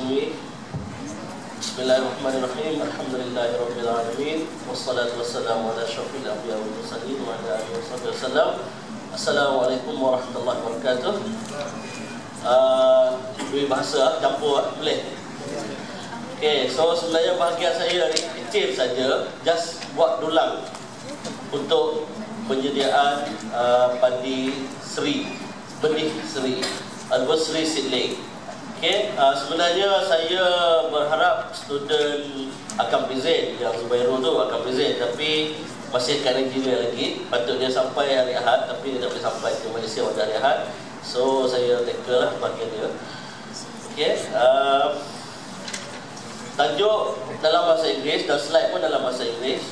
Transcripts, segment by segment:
Bismillah. Bismillahirrahmanirrahim. Alhamdulillahirabbil alamin. Wassalatu wassalamu ala asyrafil anbiya'i wal mursalin wa ala alihi wasallam. Assalamualaikum warahmatullahi wabarakatuh. Dua bahasa campur boleh. Okey, so sebenarnya bahagian saya hari kecil saja, just buat dulang untuk penyediaan padi seri, benih seri, ataupun seri seedling. Okey, sebenarnya saya berharap student akan present, yang Zubairul tu akan present, tapi masih kat Nigeria lagi. Patutnya sampai hari Ahad, tapi dia tak boleh sampai ke Malaysia pada hari Ahad. So saya tackle lah bahagian dia. Okey, tajuk dalam bahasa Inggeris dan slide pun dalam bahasa Inggeris.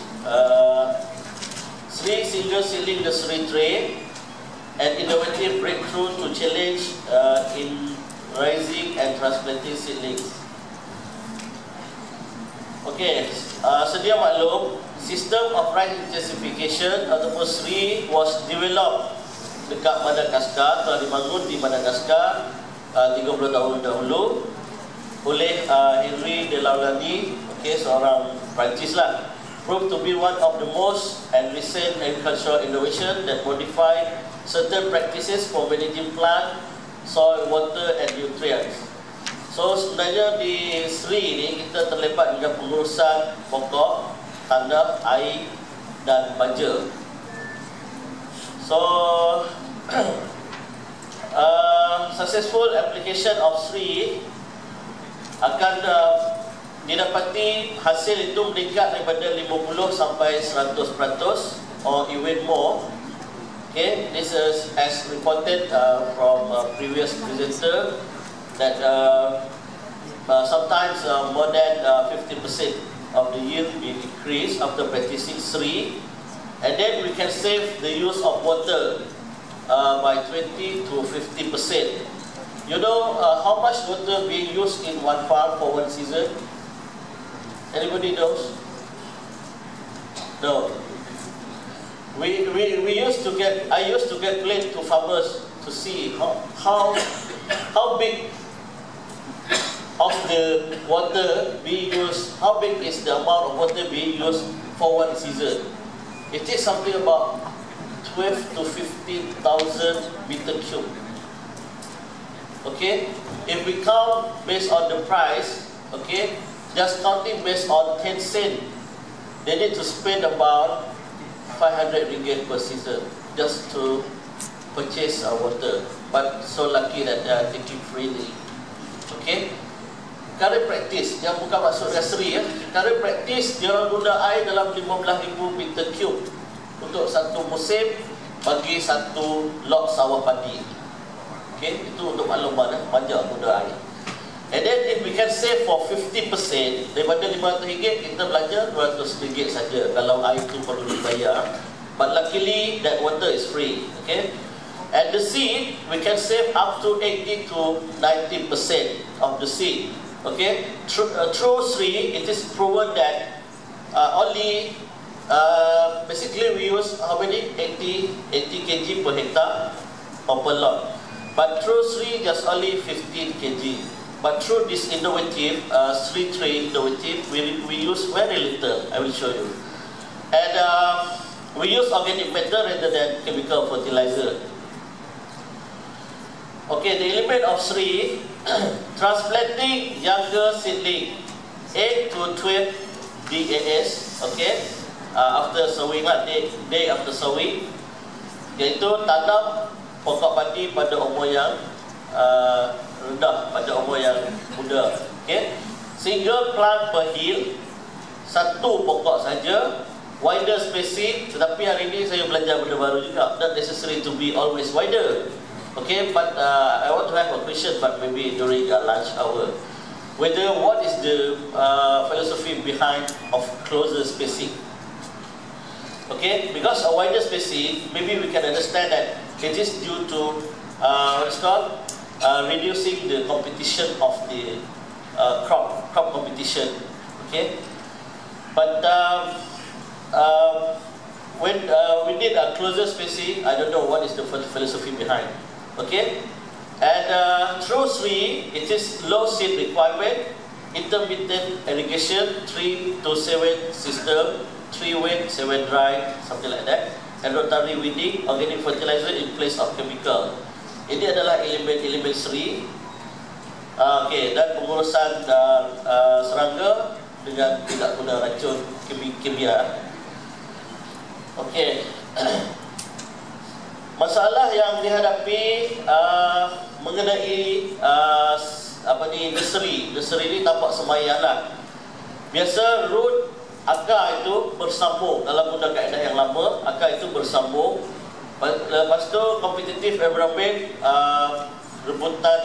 Sri Single Seedling Nursery Tray, an innovative breakthrough to challenge in raising and transplanting seedlings. Okey, sedia maklum, sistem of rice intensification ataupun SRI was developed dekat Madagaskar, telah dibangun di Madagaskar 30 tahun dahulu oleh Henry de Laurani, okay, seorang Perancis lah. Proved to be one of the most and recent agricultural innovation that modify certain practices for managing plant, soil, water and nutrients. So sebenarnya di SRI ni kita terlibat dengan pengurusan pokok, tanah, air dan baja. So successful application of SRI akan didapati hasil itu meningkat daripada 50 sampai 100% or even more. Okay, this is as reported from previous presenter that sometimes more than 50% of the yield will increase after practicing SRI, and then we can save the use of water by 20 to 50%. You know how much water being used in one farm for one season? Anybody knows? No. We used to get, I used to get plate to farmers to see how big of the water being used, how big is the amount of water being used for one season. It is something about 12 to 15,000 meter cube. Okay, if we count based on the price, okay, just counting based on 10 cents, they need to spend about 500 ringgit per season just to purchase water. But so lucky that they are taking freely. Okay, current practice, yang bukan maksud nursery ya. Current practice, dia orang guna air dalam 15,000 meter cube untuk satu musim bagi satu lot sawah padi. Okay, itu untuk makluman, banyak guna air. And then if we can save for 50%, daripada RM500 kita belanja RM200 saja kalau air itu perlu dibayar. But luckily that water is free. Okay, and the seed we can save up to 80 to 90% of the seed. Okay, through SRI it is proven that only basically we use how many 80 kg per hectare or per lot. But through SRI just only 15 kg. But through this innovative SRI tray innovative, we use very little. I will show you. And we use organic matter rather than chemical fertilizer. Okay, the element of SRI, transplanting younger seedling 8 to 12 DAS. Okay, after sowing lah, day after sowing, iaitu tanam pokok padi pada umur yang rendah, pada umur yang muda. Okay, single plant per hill, satu pokok saja, wider spacing. Tetapi hari ini saya belajar benda baru juga, not necessary to be always wider. Okay, but I want to have a question, but maybe during lunch hour, whether what is the philosophy behind of closer spacing. Okay, because a wider spacing, maybe we can understand that it is due to what's called reducing the competition of the crop competition. Okay, but when we did a closer spacing, I don't know what is the philosophy behind. Okay, And through 3, it is low seed requirement, intermittent irrigation, 3 to 7 system, 3 wet, 7 dry, something like that, and rotary weeding, organic fertilizer in place of chemical. Ini adalah elemen-elemen seri. Okey, dan pengurusan serangga dengan tidak guna racun kimia. Okey. Masalah yang dihadapi mengenai nursery ni tampak semayalah. Biasa root akar itu bersambung dalam guna kaedah yang lama, akar itu bersambung. Lepas tu kompetitif environment, rebutan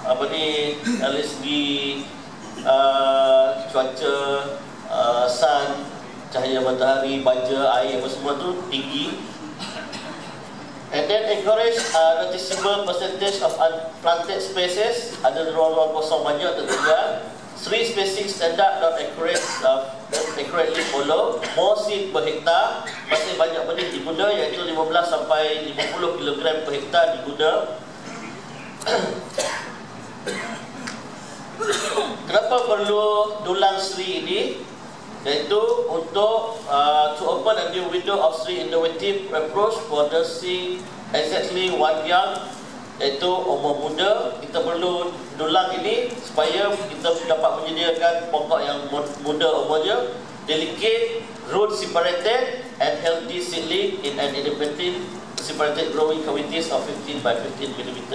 dari segi cuaca, sun, cahaya matahari, baja, air, semua tu tinggi. And then encourage noticeable percentage of unplanted spaces. Ada ruang-ruang kosong banyak tertinggal. 3 spacing standard not accurately follow. More seed per hektar. Masih banyak benih diguna, iaitu 15 sampai 50 kg per hektar diguna. Kenapa perlu dulang seri ini? Iaitu untuk to open a new window of seri innovative approach for nursing exactly one young, iaitu umur muda. Kita perlu dulang ini supaya kita dapat menyediakan pokok yang muda umurnya, delicate, root separated and healthy seedling in an independent separated growing cavities of 15 by 15 mm.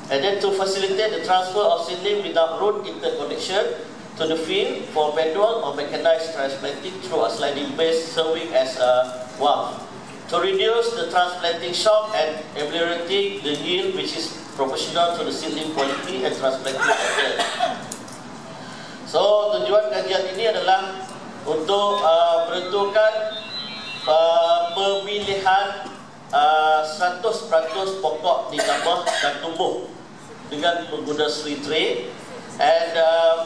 And then to facilitate the transfer of seedling without root interconnection to the field for manual or mechanized transplanting through a sliding base serving as a valve. To reduce the transplanting shock and ameliorating the yield, which is proportional to the seedling quality and transplanting method. So tujuan kajian ini adalah untuk menentukan pemilihan 100% pokok ditambah dan tumbuh dengan menggunakan seri tray, and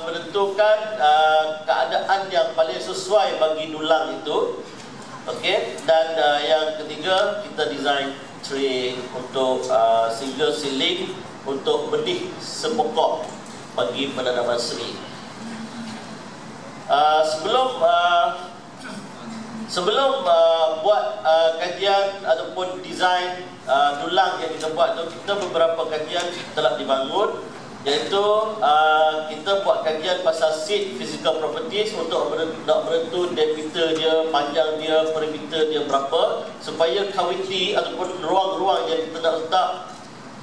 menentukan keadaan yang paling sesuai bagi dulang itu. Okey, dan yang ketiga, kita design tray untuk single seedling untuk benih sepokok bagi penanaman seri. Sebelum buat kajian ataupun design dulang yang kita buat tu, kita beberapa kajian telah dibangun, iaitu kita buat kajian pasal seed physical properties untuk nak menentu diameter dia, panjang dia, perimeter dia berapa, supaya cavity ataupun ruang-ruang yang kita nak letak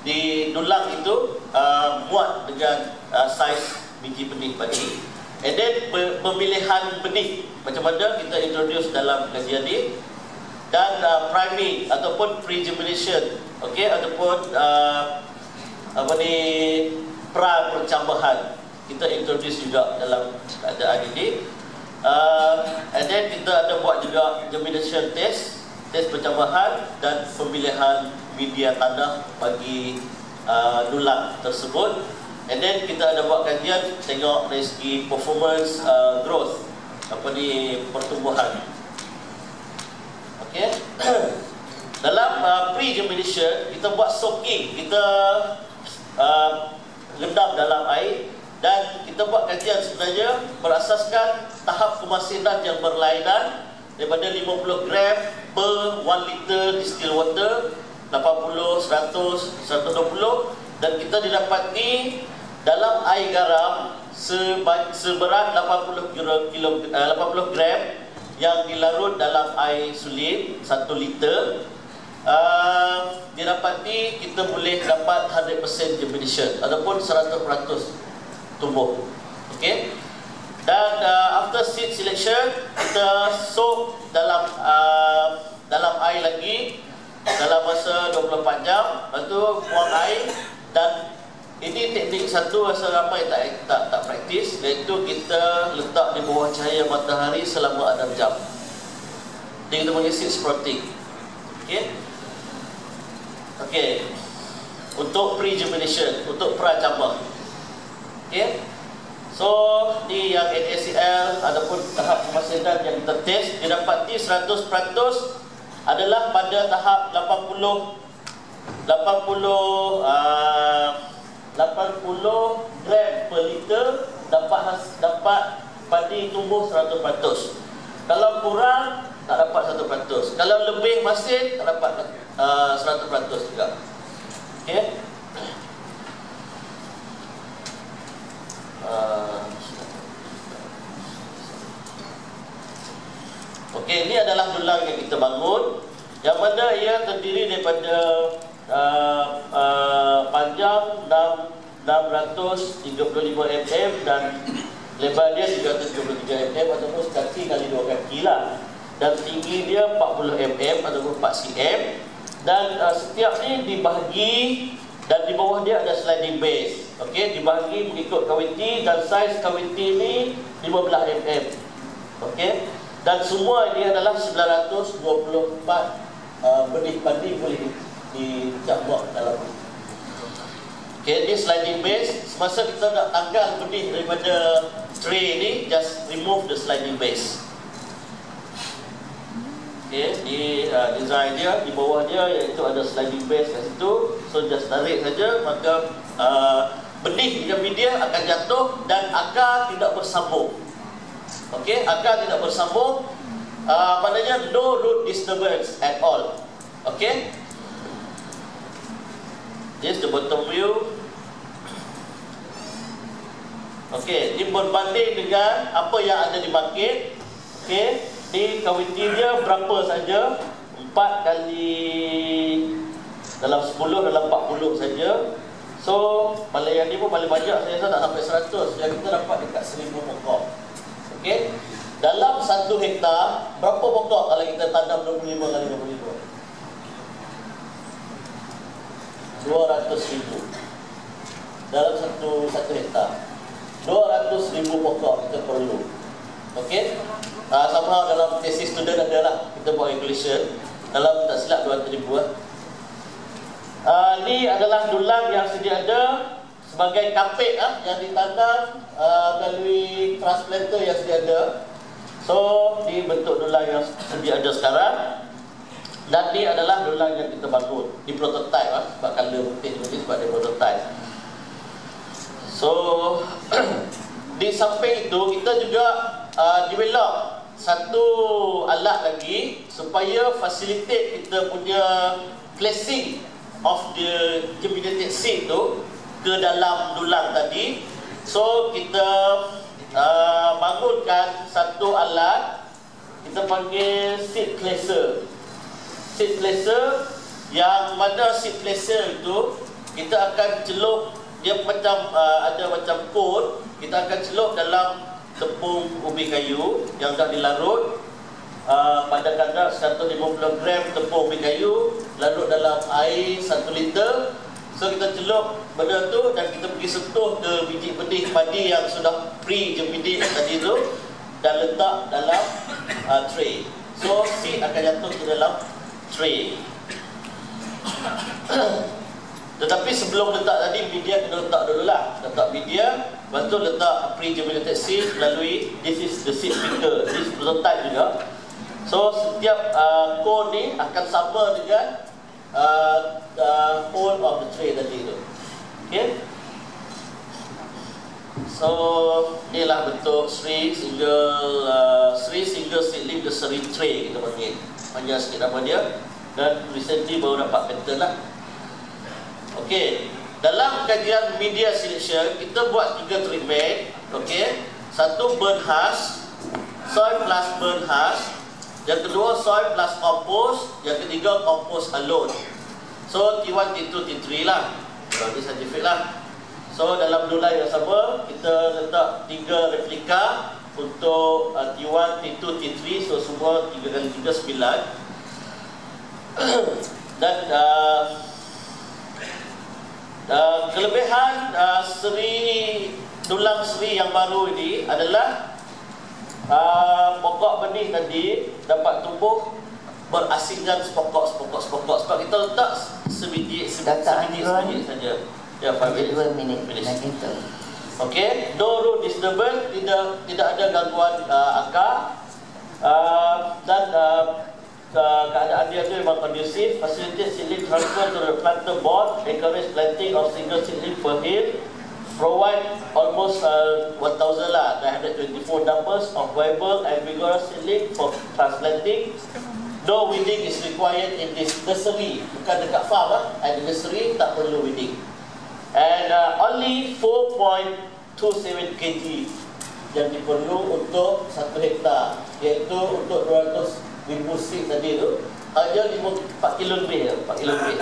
di dulang itu muat dengan saiz biji benih tadi. And then pemilihan benih macam mana kita introduce dalam kajian ni, dan priming ataupun pre-germination, okey, ataupun pra-percambahan kita introduce juga dalam keadaan ini. And then kita ada buat juga germination test percambahan dan pemilihan media tanah bagi dulang tersebut. And then kita ada buat kajian tengok dari segi performance growth, pertumbuhan. Okey. Dalam pre-germination kita buat soaking, kita rendam dalam air, dan kita buat kajian sebenarnya berasaskan tahap kemasinan yang berlainan daripada 50 gram per 1 liter distilled water, 80, 100, 120, dan kita didapati dalam air garam seberat 80 gram yang dilarut dalam air sulit 1 liter, didapati kita boleh dapat 100% germination ataupun 100% tumbuh. Okey. Dan after seed selection, kita soak dalam air lagi dalam masa 24 jam, lepas tu buang air. Dan ini teknik satu rasa ramai tak praktis, iaitu kita letak di bawah cahaya matahari selama 6 jam. Jadi kita panggil seed sprouting. Okey. Okey. Untuk pre-germination, untuk pra-cambah. Okey. So, ni yang NaCl ataupun tahap kemasinan yang kita test, didapati 100% adalah pada tahap 80 80 gram per liter dapat padi tumbuh 100%. Kalau kurang tak dapat 100%. Kalau lebih masin tak dapat 100% juga. Okey. Okey, ini adalah dulang yang kita bangun, yang mana ia terdiri daripada panjang 635 mm dan lebar dia 333 mm ataupun sekaki kali 2 kaki lah, dan tinggi dia 40 mm ataupun 4 cm, dan setiap ni dibahagi, dan di bawah dia ada sliding base. Okey, dibahagi mengikut kawiti, dan saiz kawiti ni 15 mm. Okey, dan semua ini adalah 924 benih padi boleh dicampur dalam. Okey, ini sliding base. Semasa kita nak tanggal benih daripada tray ni, just remove the sliding base. Okey, di design dia, di bawah dia iaitu ada sliding base kat situ. So just tarik saja, maka benih dengan media akan jatuh dan akar tidak bersambung. Okey, akar tidak bersambung, maknanya no root disturbance at all. Okey, this the bottom view. Okey, ini berbanding dengan apa yang ada di market. Okey, ni kawiti dia berapa saja? 4 kali dalam 10 dalam 40 saja. So Malaya ni pun paling banyak, saya rasa tak sampai 100. Yang kita dapat dekat 1000 pokok. Okey, dalam 1 hektar berapa pokok kalau kita tanam 25 kali 25? 200,000. Dalam satu hektar 200,000 pokok kita perlu. Okey, somehow dalam tesis student ada lah, kita buat calculation, dalam tak silap 200,000 lah. Ni adalah dulang yang sedia ada sebagai kapit yang ditanam melalui transplanter yang sedia ada. So ni bentuk dulang yang sedia ada sekarang, dan ni adalah dulang yang kita bangun di prototype sebab color putih ni sebab dia prototype. So di samping itu kita juga develop satu alat lagi supaya facilitate kita punya placing of the germinated seed tu ke dalam dulang tadi. So kita bangunkan satu alat, kita panggil seed placer. Seed placer, yang mana seed placer itu kita akan celup, dia macam ada macam pot, kita akan celup dalam tepung ubi kayu yang dah dilarut pada kadar 150 gram tepung ubi kayu, larut dalam air 1 liter. So kita celup benda tu dan kita pergi sentuh ke biji benih padi yang sudah pre-germinate tadi tu dan letak dalam tray. So seed akan jatuh ke dalam tray. Tetapi sebelum letak tadi, media kena letak dulu lah. Letak media, lepas tu letak pre-germinated seed melalui, this is the seed picker, this is prototype juga. So setiap cone ni akan sama dengan hole of the tray tadi tu. Okay. So inilah bentuk Sri Single Seedling Nursery tray kita panggil. Panjang sikit nama dia, dan recently baru dapat patent lah. Okey, dalam kajian media selection kita buat 3 treatment. Okey, satu burn husk, soil plus burn husk, yang kedua soil plus compost, yang ketiga compost alone. So T1, T2, T3 lah, bagi scientific lah. So dalam dulang yang sama kita letak 3 replika untuk T1, T2, T3. So semua 3 kali 3 9. Dan kelebihan dulang Sri yang baru ini adalah pokok benih tadi dapat tumbuh berasingan sepokok. Sebab kita letak sebiji saja. Ya, 5 minutes. Okey, no root disturbance, tidak ada gangguan akar, dan keadaan dia tu memang kondusif. Facilitate seedling transfer to the planter board, encourage planting of single seedling per hill, provide almost 1,000 lah, 924 numbers of viable and vigorous seedling for transplanting. No weeding is required in this nursery, bukan dekat farm lah. At the nursery tak perlu weeding. And only 4.27 kg yang diperlu untuk 1 hektar, iaitu untuk 200,000 seed tadi tu hanya 4 kilo lebih, 4 kilo lebih.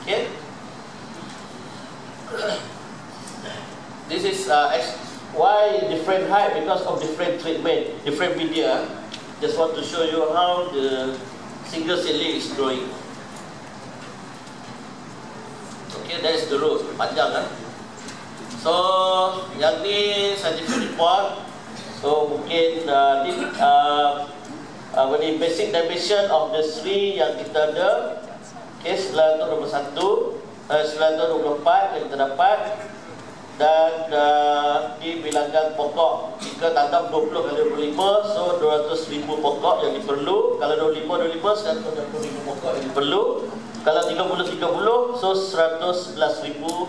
Okay. This is why different height, because of different treatment, different media. Just want to show you how the single seedling is growing. Okay, that is the root, panjang kan. So, yang ni scientific report. So, mungkin ni basic dimension of the tree yang kita ada. Okay, 921, 924 yang kita dapat. Dan di bilangan pokok, jika tanam 20 kali 25, so 200,000 pokok yang diperlu. Kalau 25, 160,000 pokok yang diperlu. Kalau 30, so 111,112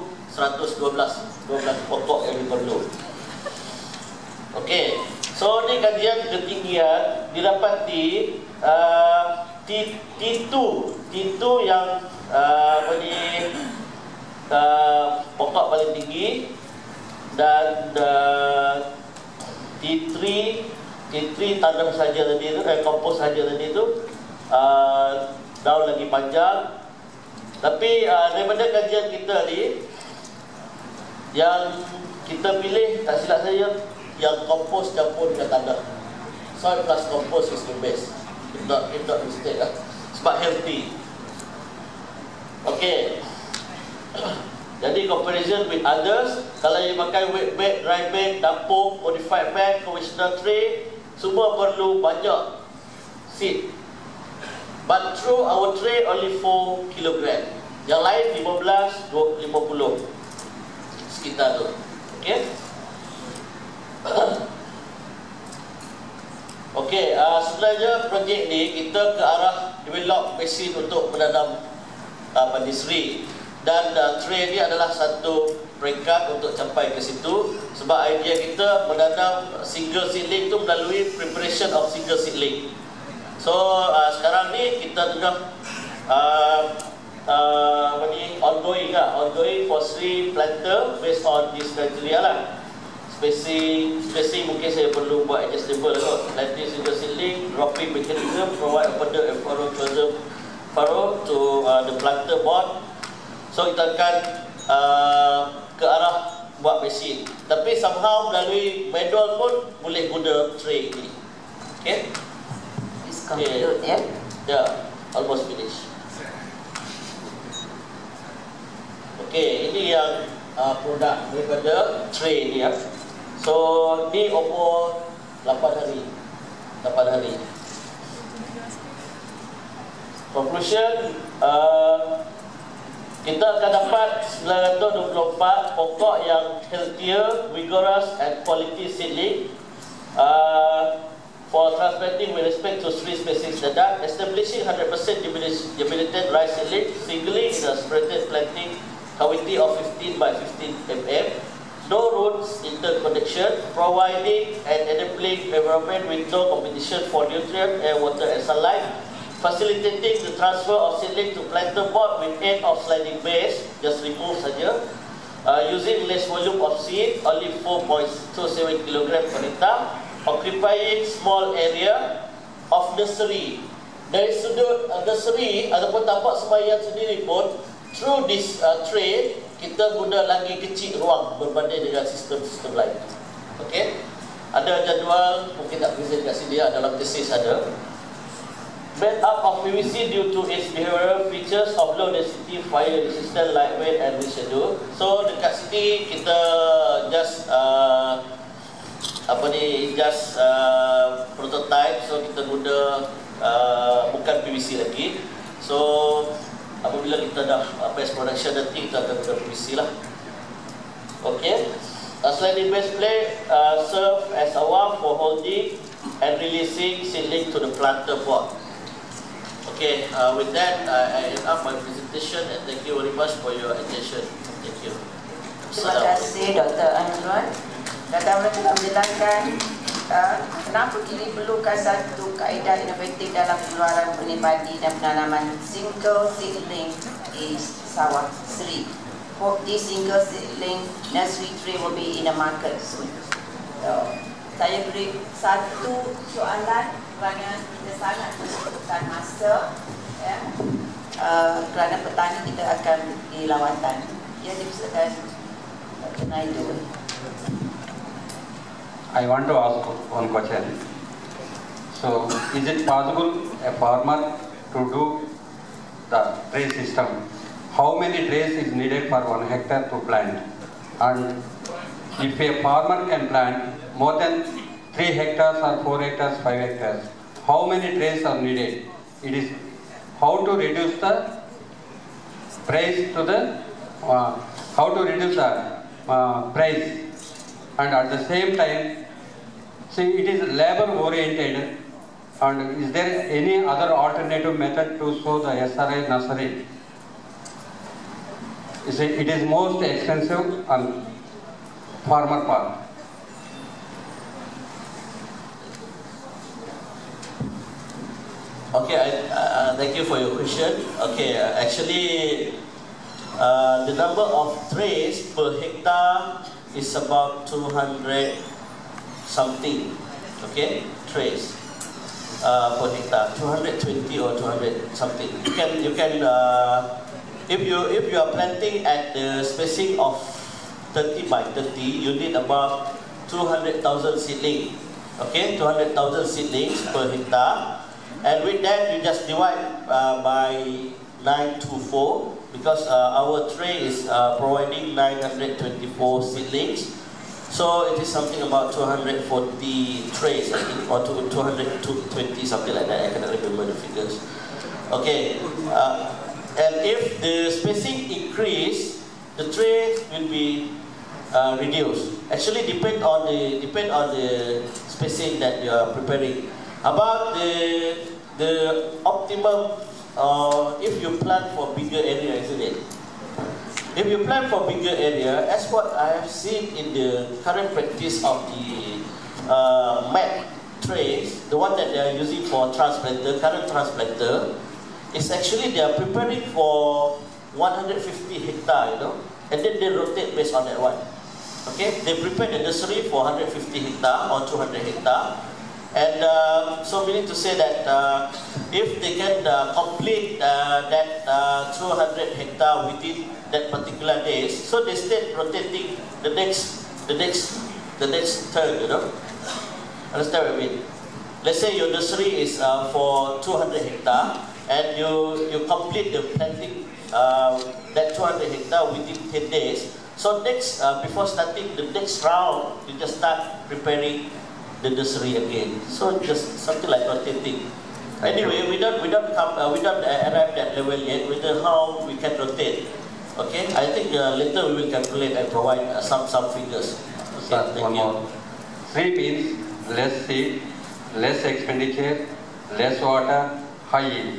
pokok yang diperlu. Okey, so ni kajian ketinggian didapati T2 yang pokok paling tinggi, dan T3 tanam saja tadi tu, kompos saja tadi tu, daun lagi panjang. Tapi daripada kajian kita ni, yang kita pilih, tak silap saya, yang kompos campur dengan tanah. Soil plus kompos is the best, if not mistake lah. Sebab healthy. Okay. Jadi comparison with others, kalau you pakai wet bed, dry bed, dapur, modified bed, conventional tray, semua perlu banyak seed. But through our tray only 4 kg. Yang lain 15, 50 sekitar tu. Okay. Okay, sebenarnya projek ni kita ke arah develop mesin untuk menanam nursery. Dan tray ni adalah satu peringkat untuk capai ke situ. Sebab idea kita menanam single seedling tu melalui preparation of single seedling. So sekarang ni kita tengah ongoing for 3 planter based on this criteria lah. Spacing mungkin saya perlu buat adjustable kot. Planting single seedling, dropping mechanism, provide opener and furrow to the planter board. So kita akan ke arah buat mesin. Tapi somehow melalui manual pun boleh guna tray ni. Okay. It's complete, yeah? Yeah, almost finished. Okay, ini yang produk daripada tray ni ya. So ni umur 8 hari. Conclusion, kita akan dapat 924 pokok yang healthier, vigorous and quality seedling for transplanting with respect to 3 species standard, establishing 100% germinated rice seedling, singly in a spreaded planting cavity of 15 by 15 mm, no roots interconnection, providing an enabling environment with no competition for nutrient, air, water and sunlight, facilitating the transfer of seedling to planter board with aid of sliding base, just remove saja, using less volume of seed, only 4.27 kg per hectare, occupying small area of nursery. Dari sudut nursery ataupun tapak sembahyang sendiri pun, through this tray, kita guna lagi kecil ruang berbanding dengan sistem-sistem lain. Okay, ada jadual, mungkin tak present kat sini, dalam tesis ada. Made up of PVC due to its behavioral features of low density, fire resistant, lightweight and residue. So dekat sini kita just prototype. So kita guna bukan PVC lagi. So apabila kita dah mass production nanti kita akan guna PVC lah. Okay. A sliding base plate serve as a warm for holding and releasing seedling to the planter board. Okay, with that, I end up my presentation and thank you very much for your attention. Thank you. Terima kasih Dr. Aimrun. Dr. Aimrun telah menjelaskan kenapa kini perlukan satu kaedah inovatif dalam pengeluaran benih padi dan penanaman single seedling di sawah Seri. Hope this single seedling nursery tray will be in the market soon. So, saya beri satu soalan kerana kita sangat membutuhkan masa, ya. Kerana petani kita akan di lawatan. Ya, dipersilakan Dr. Naidu. I want to ask one question. So, is it possible a farmer to do the tray system? How many trays is needed for 1 hectare to plant? And if a farmer can plant more than 3 hectares or 4 hectares, 5 hectares, how many trays are needed? It is how to reduce the price to the how to reduce the price, and at the same time, see, it is labor oriented. And is there any other alternative method to sow the SRI nursery? You see, it is most expensive on farmer part. Okay, thank you for your question. Okay, actually, the number of trays per hectare is about 200 something. Okay, trays per hectare, 220 or 200 something. You can if you are planting at the spacing of 30 by 30, you need about 200,000 seedlings. Okay, 200,000 seedlings per hectare. And with that, you just divide by 924 because our tray is providing 924 seedlings. So it is something about 240 trays, I think, or 220, something like that. I cannot remember the figures. Okay, and if the spacing increase, the trays will be reduced. Actually, depend on the spacing that you are preparing. About the optimum, if you plant for bigger area, isn't it? If you plant for bigger area, as what I have seen in the current practice of the mat trays, the one that they are using for transplanter, current transplanter, is actually they are preparing for 150 hectare, you know, and then they rotate based on that one. Okay, they prepare the nursery for 150 hectare or 200 hectare. And so meaning to say that if they can complete that 200 hectare within that particular days, so they start rotating the next turn, you know. Understand what I mean? Let's say your nursery is for 200 hectare, and you complete the planting that 200 hectare within 10 days. So next, before starting the next round, you just start preparing the nursery again. So just something like rotating. Anyway, we don't arrive that level yet. We know how we can rotate. Okay, I think later we will calculate and provide some figures. Okay, thank you. 3 means less seed, less expenditure, less water, high yield.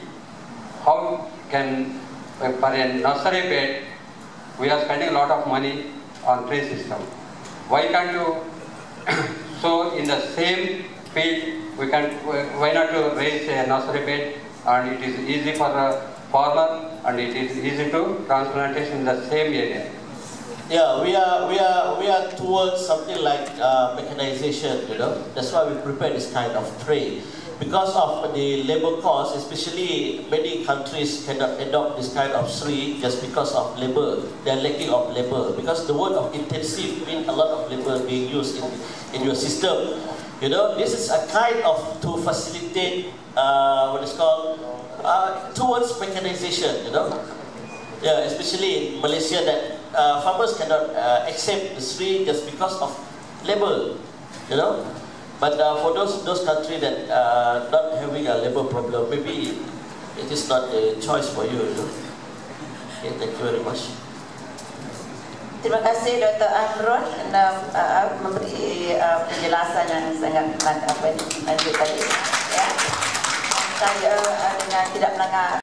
How can, for a nursery bed, we are spending a lot of money on tray system. Why can't you so in the same field, why not to raise a nursery bed, and it is easy for a farmer and it is easy to transplantation in the same area. Yeah, we are towards something like mechanization, you know. That's why we prepare this kind of tray. Because of the labor cost, especially many countries cannot adopt this kind of tree just because of labor. They are lacking of labor. Because the word of intensive means a lot of labor being used in your system. You know, this is a kind of to facilitate what is called towards mechanization. You know, yeah, especially in Malaysia that farmers cannot accept the tree just because of labor. You know. But for those countries that are not having a labor problem, maybe it is not a choice for you. Okay, thank you very much. Terima kasih Dr. Aimrun memberi penjelasan yang sangat lanjut tadi. Ya. saya dengan tidak melanggar